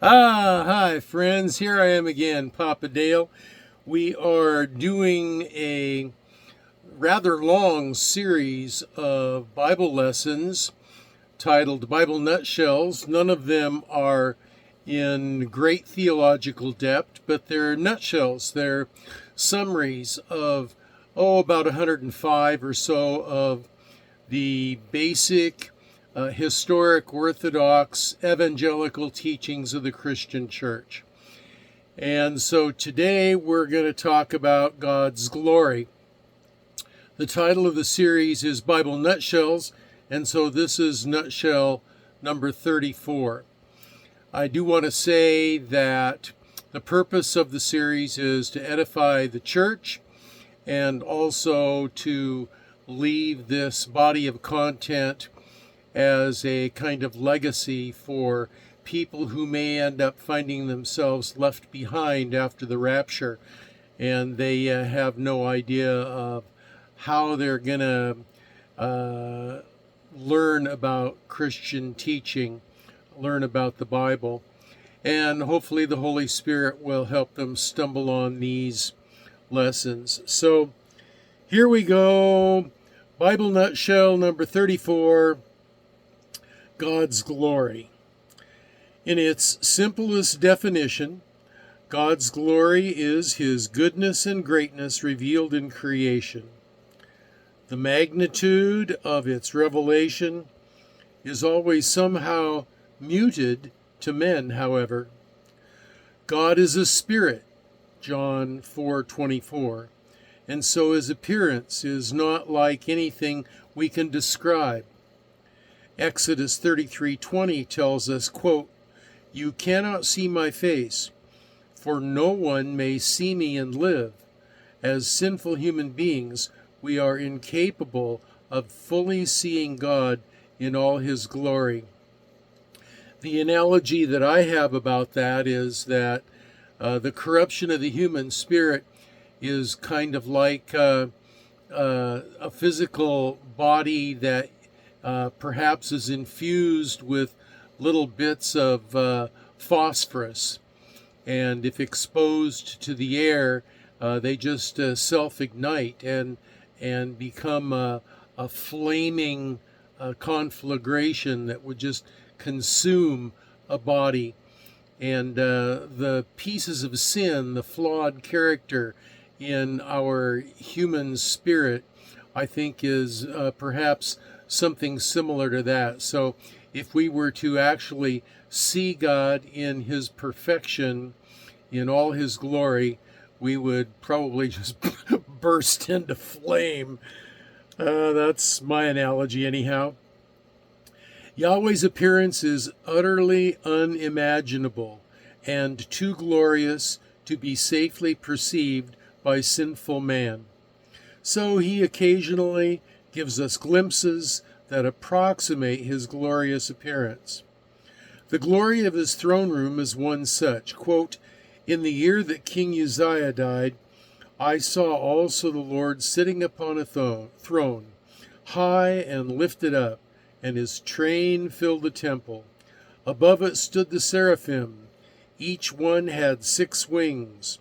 Hi friends, here I am again, Papa Dale. We are doing a rather long series of Bible lessons titled Bible Nutshells. None of them are in great theological depth, but they're nutshells. They're summaries of, about 105 or so of the basic historic Orthodox evangelical teachings of the Christian Church. And so today we're going to talk about God's glory. The title of the series is Bible Nutshells, and so this is nutshell number 34. I do want to say that the purpose of the series is to edify the church and also to leave this body of content as a kind of legacy for people who may end up finding themselves left behind after the rapture, and they have no idea of how they're going to learn about Christian teaching, learn about the Bible, and hopefully the Holy Spirit will help them stumble on these lessons. So here we go. Bible Nutshell number 34. God's glory. In its simplest definition, God's glory is His goodness and greatness revealed in creation. The magnitude of its revelation is always somehow muted to men, however. God is a spirit, John 4:24, and so His appearance is not like anything we can describe. Exodus 33:20 tells us, quote, "You cannot see my face, for no one may see me and live. As sinful human beings, we are incapable of fully seeing God in all His glory." The analogy that I have about that is that the corruption of the human spirit is kind of like a physical body that perhaps is infused with little bits of phosphorus, and if exposed to the air, they just self-ignite and become a flaming conflagration that would just consume a body. And the pieces of sin, the flawed character in our human spirit, I think is perhaps something similar to that. So if we were to actually see God in His perfection, in all His glory, we would probably just burst into flame. That's my analogy anyhow. Yahweh's appearance is utterly unimaginable and too glorious to be safely perceived by sinful man. So He occasionally gives us glimpses that approximate His glorious appearance. The glory of His throne room is one such. Quote, "In the year that King Uzziah died, I saw also the Lord sitting upon a throne, high and lifted up, and His train filled the temple. Above it stood the seraphim. Each one had 6 wings.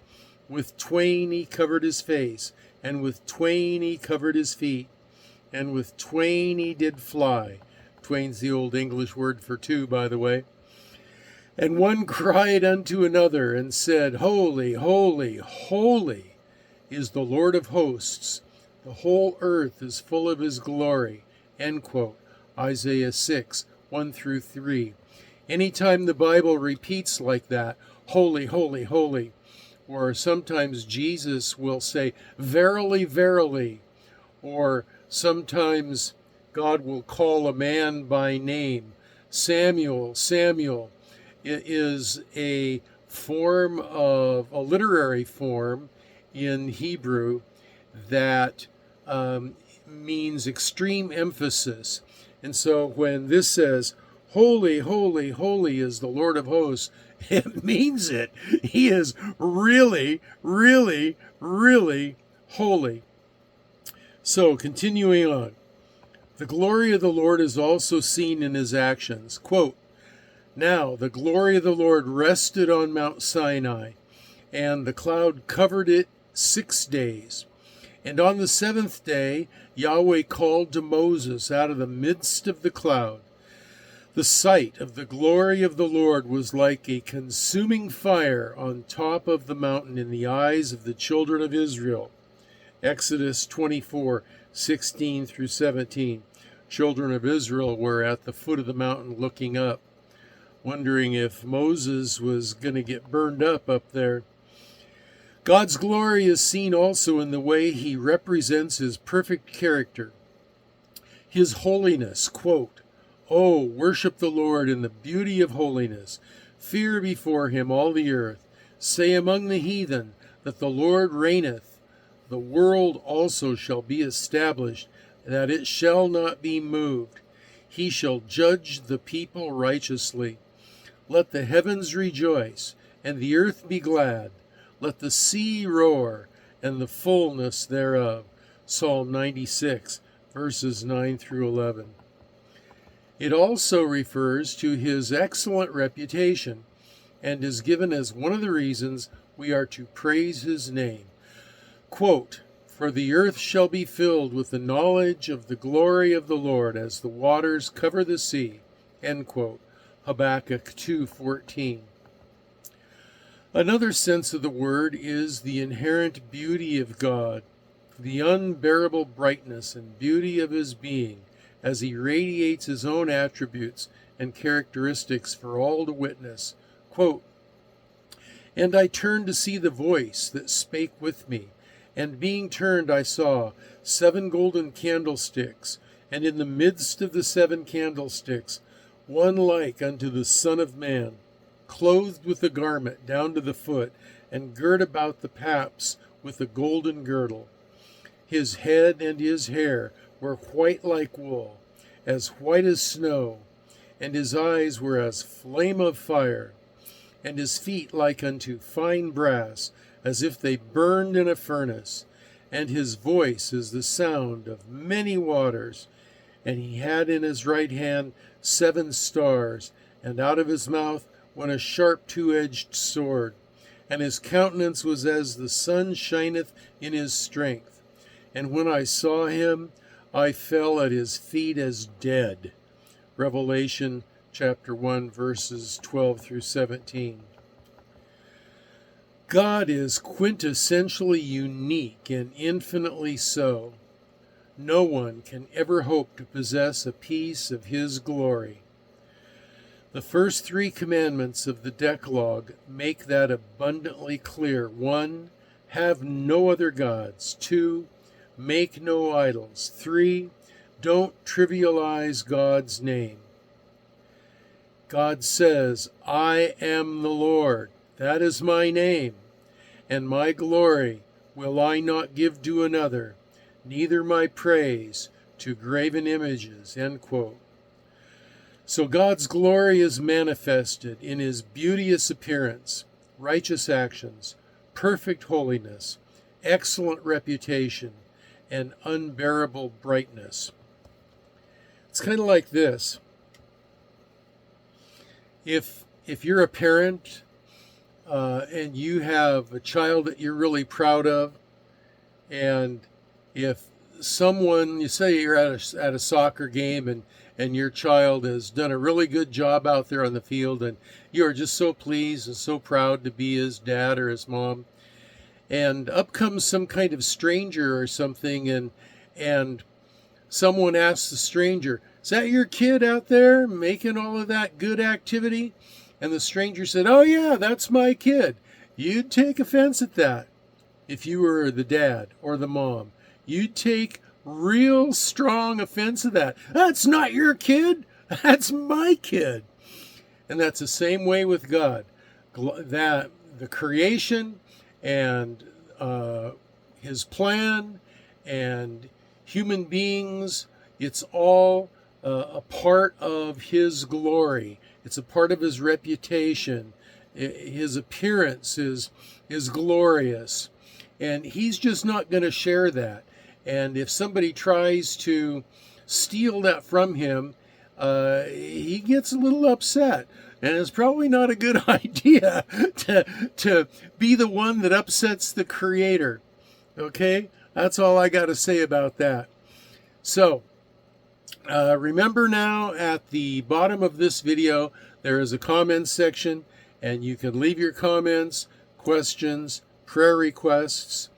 With twain He covered His face, and with twain He covered His feet, and with twain He did fly." Twain's the old English word for two, by the way. "And one cried unto another and said, Holy, holy, holy is the Lord of hosts. The whole earth is full of His glory." End quote. Isaiah 6:1-3. Anytime the Bible repeats like that, holy, holy, holy, or sometimes Jesus will say, verily, verily, or sometimes God will call a man by name, Samuel, Samuel. It is a literary form in Hebrew that means extreme emphasis. And so when this says, holy, holy, holy is the Lord of hosts, it means it. He is really, really, really holy. So, continuing on. The glory of the Lord is also seen in His actions. Quote, Now the glory of the Lord rested on Mount Sinai, and the cloud covered it 6 days. And on the 7th day Yahweh called to Moses out of the midst of the cloud. The sight of the glory of the Lord was like a consuming fire on top of the mountain in the eyes of the children of Israel. Exodus 24:16 through 17. Children of Israel were at the foot of the mountain looking up, wondering if Moses was going to get burned up there. God's glory is seen also in the way he represents his perfect character. His holiness, quote, "Oh, worship the Lord in the beauty of holiness. Fear before him all the earth. Say among the heathen that the Lord reigneth. The world also shall be established, that it shall not be moved. He shall judge the people righteously. Let the heavens rejoice, and the earth be glad. Let the sea roar, and the fullness thereof." Psalm 96, verses 9 through 11. It also refers to his excellent reputation, and is given as one of the reasons we are to praise his name. Quote, "For the earth shall be filled with the knowledge of the glory of the Lord as the waters cover the sea." End quote. Habakkuk 2:14. Another sense of the word is the inherent beauty of God, the unbearable brightness and beauty of his being as he radiates his own attributes and characteristics for all to witness. Quote, "And I turned to see the voice that spake with me, and being turned I saw 7 golden candlesticks, and in the midst of the 7 candlesticks one like unto the Son of Man, clothed with a garment down to the foot, and girt about the paps with a golden girdle. His head and his hair were white like wool, as white as snow, and his eyes were as flame of fire, and his feet like unto fine brass, as if they burned in a furnace, and his voice is the sound of many waters. And he had in his right hand 7 stars, and out of his mouth went a sharp 2-edged sword, and his countenance was as the sun shineth in his strength. And when I saw him, I fell at his feet as dead." Revelation chapter 1, verses 12 through 17. God is quintessentially unique and infinitely so. No one can ever hope to possess a piece of his glory. The first 3 commandments of the Decalogue make that abundantly clear. 1. Have no other gods. 2. Make no idols. 3. Don't trivialize God's name. God says, "I am the Lord. That is my name. And my glory will I not give to another, neither my praise to graven images." End quote. So God's glory is manifested in his beauteous appearance, righteous actions, perfect holiness, excellent reputation, and unbearable brightness. It's kind of like this. If you're a parent and you have a child that you're really proud of, and if someone, you say you're at a soccer game and your child has done a really good job out there on the field, and you are just so pleased and so proud to be his dad or his mom, and up comes some kind of stranger or something, and someone asks the stranger, "Is that your kid out there making all of that good activity?" And the stranger said, "Oh yeah, that's my kid." You'd take offense at that if you were the dad or the mom. You'd take real strong offense at that. "That's not your kid. That's my kid." And that's the same way with God. That the creation and his plan and human beings, it's all a part of his glory. It's a part of his reputation. His appearance is glorious. And he's just not going to share that. And if somebody tries to steal that from him, he gets a little upset. And it's probably not a good idea to be the one that upsets the Creator. Okay? That's all I got to say about that. So, remember now, at the bottom of this video, there is a comments section, and you can leave your comments, questions, prayer requests,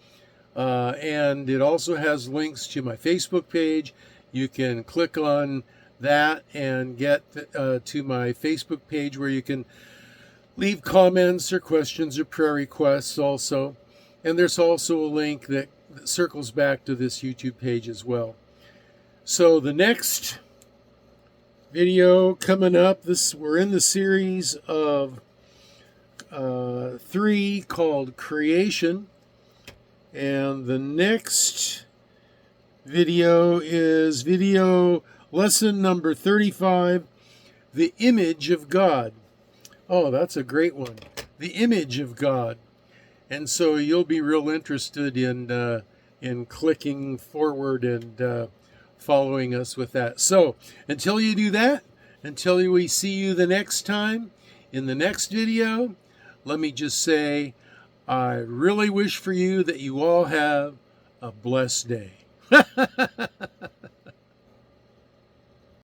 and it also has links to my Facebook page. You can click on that and get to my Facebook page where you can leave comments or questions or prayer requests also. And there's also a link that circles back to this YouTube page as well. So the next video coming up, we're in the series of 3 called Creation, and the next video is video lesson number 35, the image of God. Oh, that's a great one, the image of God. And so you'll be real interested in clicking forward and following us with that. So until you do that, until we see you the next time in the next video, let me just say, I really wish for you that you all have a blessed day.